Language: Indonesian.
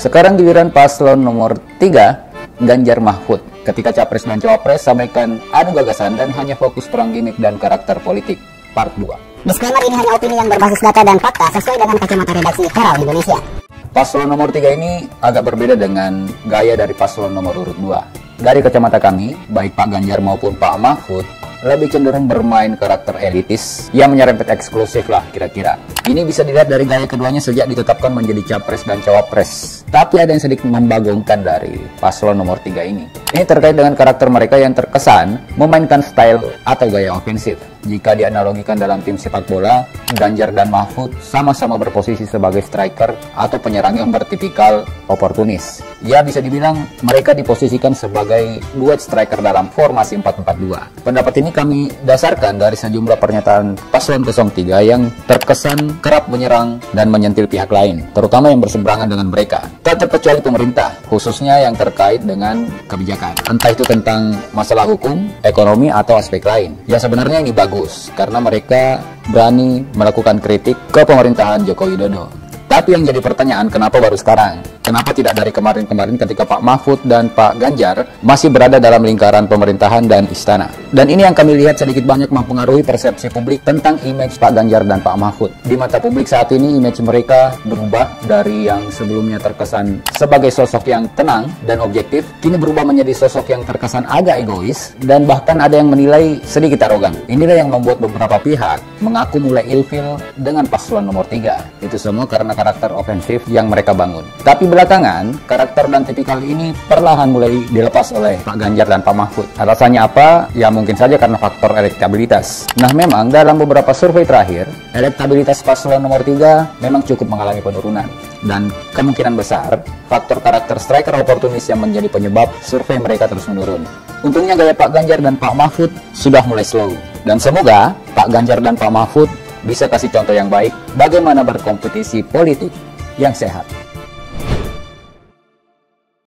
Sekarang giliran paslon nomor 3, Ganjar Mahfud. Ketika Capres dan Cawapres sampaikan adu gagasan dan hanya fokus perang gimmick dan karakter politik. Part 2. Disclaimer, ini hanya opini yang berbasis data dan fakta sesuai dengan kacamata redaksi Herald Indonesia. Paslon nomor 3 ini agak berbeda dengan gaya dari paslon nomor urut 2. Dari kacamata kami, baik Pak Ganjar maupun Pak Mahfud lebih cenderung bermain karakter elitis yang menyerempet eksklusif lah kira-kira. Ini bisa dilihat dari gaya keduanya sejak ditetapkan menjadi Capres dan Cawapres. Tapi ada yang sedikit membagongkan dari paslon nomor 3 ini. Ini terkait dengan karakter mereka yang terkesan memainkan style atau gaya ofensif. Jika dianalogikan dalam tim sepak bola, Ganjar dan Mahfud sama-sama berposisi sebagai striker atau penyerang yang bertipikal oportunis. Ya, bisa dibilang mereka diposisikan sebagai duet striker dalam formasi 4-4-2. Pendapat ini kami dasarkan dari sejumlah pernyataan paslon 03 yang terkesan kerap menyerang dan menyentil pihak lain, terutama yang berseberangan dengan mereka. Tak terkecuali pemerintah, khususnya yang terkait dengan kebijakan. Entah itu tentang masalah hukum, ekonomi, atau aspek lain. Ya, sebenarnya ini bagus, karena mereka berani melakukan kritik ke pemerintahan Joko Widodo. Tapi yang jadi pertanyaan, kenapa baru sekarang? Kenapa tidak dari kemarin-kemarin ketika Pak Mahfud dan Pak Ganjar masih berada dalam lingkaran pemerintahan dan istana? Dan ini yang kami lihat sedikit banyak mempengaruhi persepsi publik tentang image Pak Ganjar dan Pak Mahfud. Di mata publik saat ini, image mereka berubah dari yang sebelumnya terkesan sebagai sosok yang tenang dan objektif, kini berubah menjadi sosok yang terkesan agak egois, dan bahkan ada yang menilai sedikit arogan. Inilah yang membuat beberapa pihak mengaku mulai ilfil dengan paslon nomor 3. Itu semua karena karakter ofensif yang mereka bangun. Tapi belakangan, karakter dan tipikal ini perlahan mulai dilepas oleh Pak Ganjar dan Pak Mahfud. Alasannya apa? Ya mungkin saja karena faktor elektabilitas. Nah, memang dalam beberapa survei terakhir, elektabilitas paslon nomor 3 memang cukup mengalami penurunan. Dan kemungkinan besar, faktor karakter striker oportunis yang menjadi penyebab survei mereka terus menurun. Untungnya gaya Pak Ganjar dan Pak Mahfud sudah mulai slow. Dan semoga Pak Ganjar dan Pak Mahfud bisa kasih contoh yang baik bagaimana berkompetisi politik yang sehat.